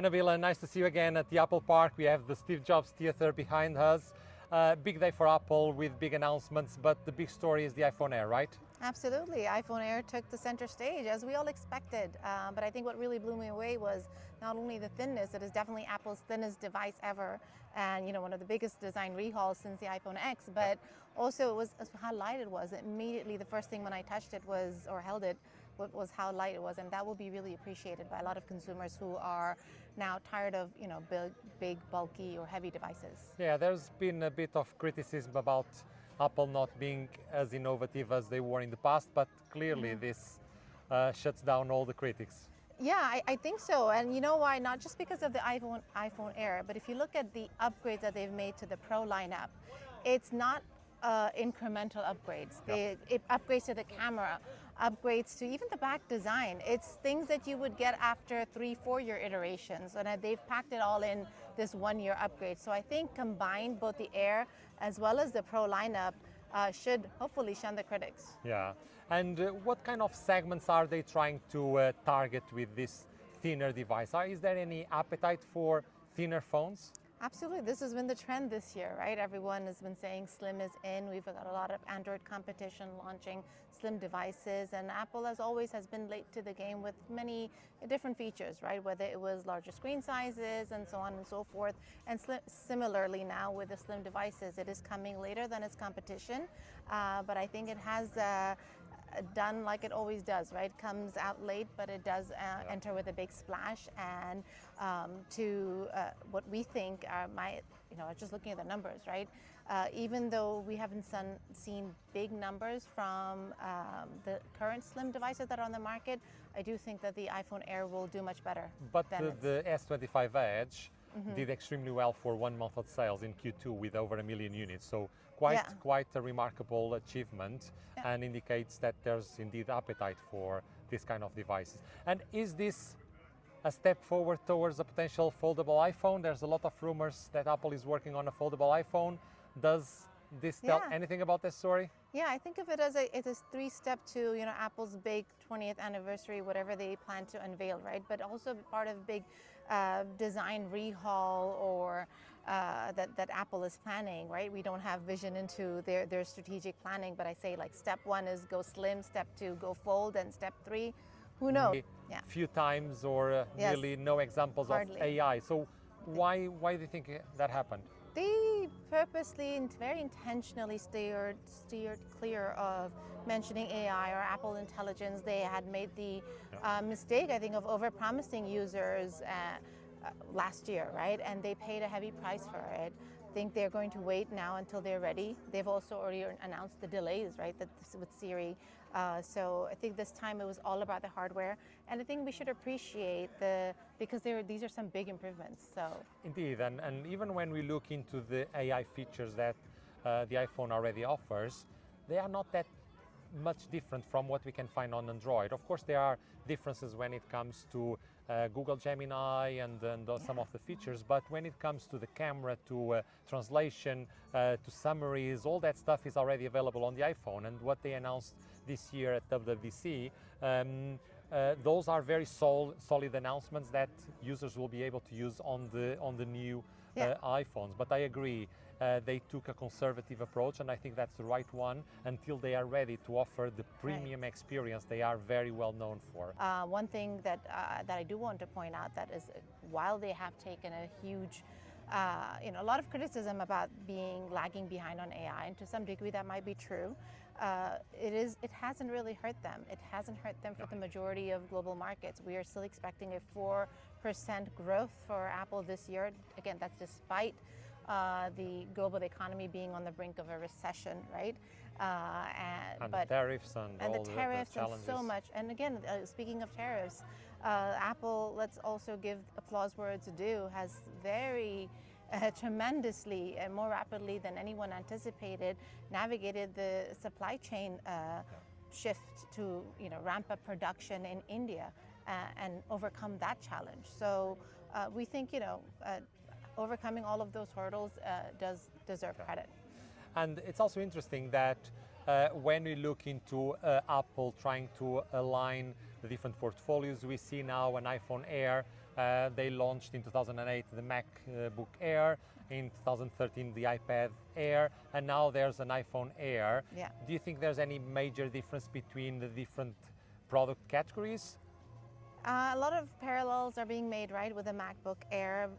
Hi Nabila, nice to see you again at the Apple Park. We have the Steve Jobs Theater behind us. Big day for Apple with big announcements, but the big story is the iPhone Air, right? Absolutely. iPhone Air took the center stage, as we all expected. But I think what really blew me away was not only the thinness, it is definitely Apple's thinnest device ever, and one of the biggest design rehauls since the iPhone X, but also it was how light it was. Immediately, the first thing when I touched it was, or held it, was how light it was, and that will be really appreciated by a lot of consumers who are now tired of big, bulky, or heavy devices. Yeah, there's been a bit of criticism about Apple not being as innovative as they were in the past, but clearly this shuts down all the critics. Yeah, I think so. And you know why? Not just because of the iPhone Air, but if you look at the upgrades that they've made to the Pro lineup, it's not incremental upgrades. It upgrades to the camera, upgrades to even the back design. It's things that you would get after 3-4 year iterations, and they've packed it all in this 1 year upgrade. So I think combined, both the Air as well as the Pro lineup should hopefully shun the critics. Yeah, and what kind of segments are they trying to target with this thinner device? Is there any appetite for thinner phones? Absolutely. This has been the trend this year, right? Everyone has been saying slim is in. We've got a lot of Android competition launching slim devices, and Apple, as always, has been late to the game with many different features, right? Whether it was larger screen sizes and so on and so forth. And similarly now with the slim devices, it is coming later than its competition, but I think it has done like it always does, right? Comes out late, but it does enter with a big splash. And to what we think are just looking at the numbers, right? Even though we haven't seen big numbers from the current slim devices that are on the market, I do think that the iPhone Air will do much better. But the S25 Edge did extremely well for 1 month of sales in Q2 with over 1 million units. So quite a remarkable achievement, and indicates that there's indeed appetite for this kind of devices. And is this a step forward towards a potential foldable iPhone? There's a lot of rumors that Apple is working on a foldable iPhone. Does this tell anything about this story? Yeah, I think of it as it's a 3-step to Apple's big 20th anniversary, whatever they plan to unveil, right? But also part of big design rehaul or that Apple is planning, right? We don't have vision into their strategic planning, but I say like step 1 is go slim, step 2 go fold, and step 3, who knows? Few times or nearly no examples Hardly. of AI. So why do you think that happened? They purposely and very intentionally steered clear of mentioning AI or Apple Intelligence. They had made the mistake, I think, of over-promising users last year, right? And they paid a heavy price for it. I think they're going to wait now until they're ready. They've also already announced the delays, right, with Siri. So I think this time it was all about the hardware, and I think we should appreciate because these are some big improvements. So indeed, and even when we look into the AI features that the iPhone already offers, they are not that much different from what we can find on Android. Of course, there are differences when it comes to Google Gemini and some of the features, but when it comes to the camera, to translation, to summaries, all that stuff is already available on the iPhone. And what they announced this year at WWDC, those are very solid announcements that users will be able to use on the new iPhones. But I agree, they took a conservative approach, and I think that's the right one until they are ready to offer the premium experience they are very well known for. One thing that I do want to point out, that is, while they have taken a huge a lot of criticism about being lagging behind on AI, and to some degree that might be true, it hasn't really hurt them. It hasn't hurt them for the majority of global markets. We are still expecting a 4% growth for Apple this year. Again, that's despite the global economy being on the brink of a recession, right? And the tariffs and all the challenges. And so much. And again, speaking of tariffs, Apple, let's also give applause where it's due, has very tremendously and more rapidly than anyone anticipated navigated the supply chain shift to ramp up production in India and overcome that challenge. So we think overcoming all of those hurdles does deserve credit. And it's also interesting that when we look into Apple trying to align the different portfolios, we see now an iPhone Air They launched in 2008 the MacBook Air, in 2013 the iPad Air, and now there's an iPhone Air. Yeah. Do you think there's any major difference between the different product categories? A lot of parallels are being made, right, with the MacBook Air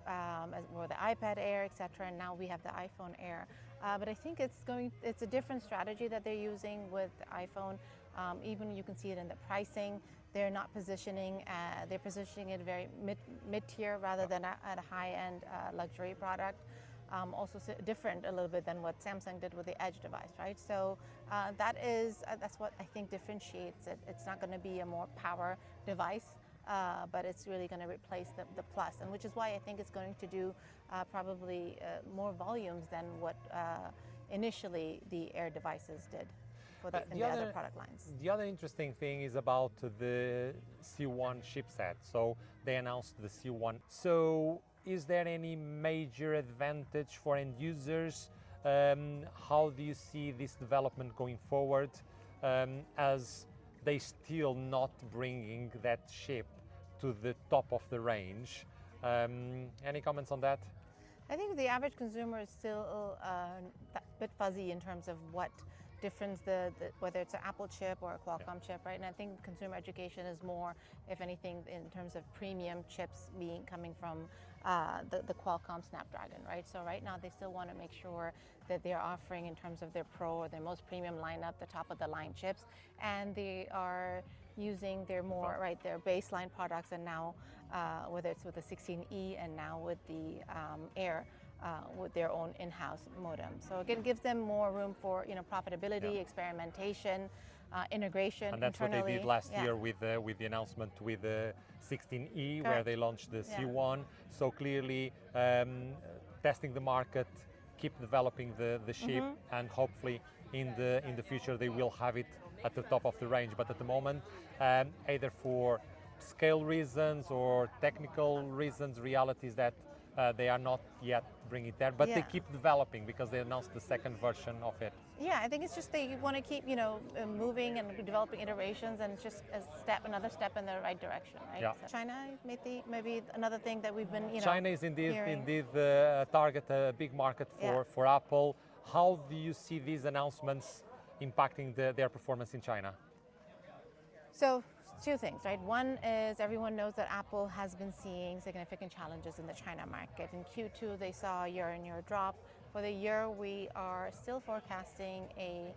or the iPad Air, etc. And now we have the iPhone Air. But I think it's a different strategy that they're using with the iPhone. Even you can see it in the pricing. They're not positioning. They're positioning it very mid-tier rather than at a high-end luxury product. Also different a little bit than what Samsung did with the Edge device, right? So that's what I think differentiates it. It's not going to be a more power device, but it's really going to replace the Plus, and which is why I think it's going to do probably more volumes than what initially the Air devices did for the other product lines. The other interesting thing is about the C1 chipset. So they announced the C1. So is there any major advantage for end users? How do you see this development going forward, as they still not bringing that chip to the top of the range? Any comments on that? I think the average consumer is still a bit fuzzy in terms of what difference whether it's an Apple chip or a Qualcomm chip, right? And I think consumer education is more, if anything, in terms of premium chips coming from the Qualcomm Snapdragon, right? So right now they still want to make sure that they're offering, in terms of their Pro or their most premium lineup, the top of the line chips, and they are using their their baseline products, and now whether it's with the 16E and now with the Air, with their own in-house modem. So again, it gives them more room for profitability, experimentation, integration. And that's internally. what they did last year with the announcement with the 16E, where they launched the C1. So clearly testing the market, keep developing the chip, and hopefully in the future they will have it at the top of the range. But at the moment, either for scale reasons or technical reasons, reality is that they are not yet bringing it there, but they keep developing, because they announced the second version of it. Yeah, I think it's just they want to keep moving and developing iterations, and it's just another step in the right direction, right? Yeah. So China maybe another thing that we've been China is indeed target a big market for Apple. How do you see these announcements impacting their performance in China? So two things, right? One is everyone knows that Apple has been seeing significant challenges in the China market. In Q2, they saw a year-on-year drop. For the year, we are still forecasting a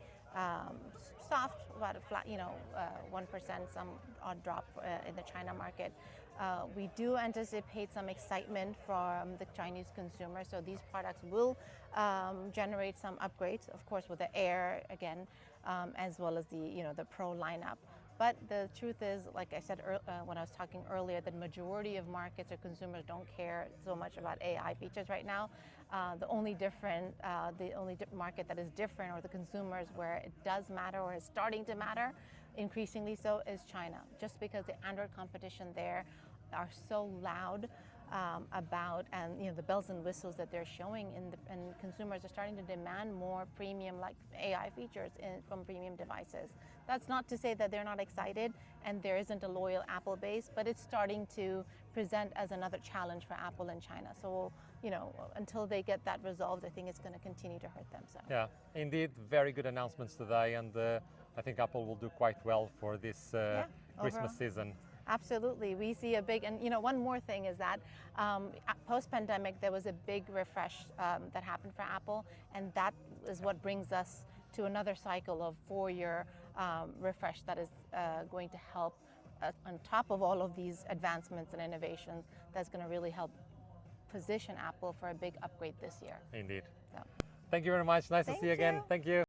soft, about a flat, 1%, some odd drop in the China market. We do anticipate some excitement from the Chinese consumer, so these products will generate some upgrades, of course, with the Air again, as well as the Pro lineup. But the truth is, like I said when I was talking earlier, the majority of markets or consumers don't care so much about AI features right now. The only market that is different, or the consumers where it does matter or is starting to matter, increasingly so, is China. Just because the Android competition there are so loud about, and the bells and whistles that they're showing, and consumers are starting to demand more premium, like AI features from premium devices. That's not to say that they're not excited and there isn't a loyal Apple base, but it's starting to present as another challenge for Apple in China. So until they get that resolved, I think it's going to continue to hurt them. So yeah, indeed, very good announcements today, and I think Apple will do quite well for this Christmas season. Absolutely. We see a big, and one more thing is that post-pandemic, there was a big refresh that happened for Apple, and that is what brings us to another cycle of 4-year refresh that is going to help on top of all of these advancements and innovations. That's going to really help position Apple for a big upgrade this year. Indeed. So. Thank you very much. Nice to see you again. Thank you.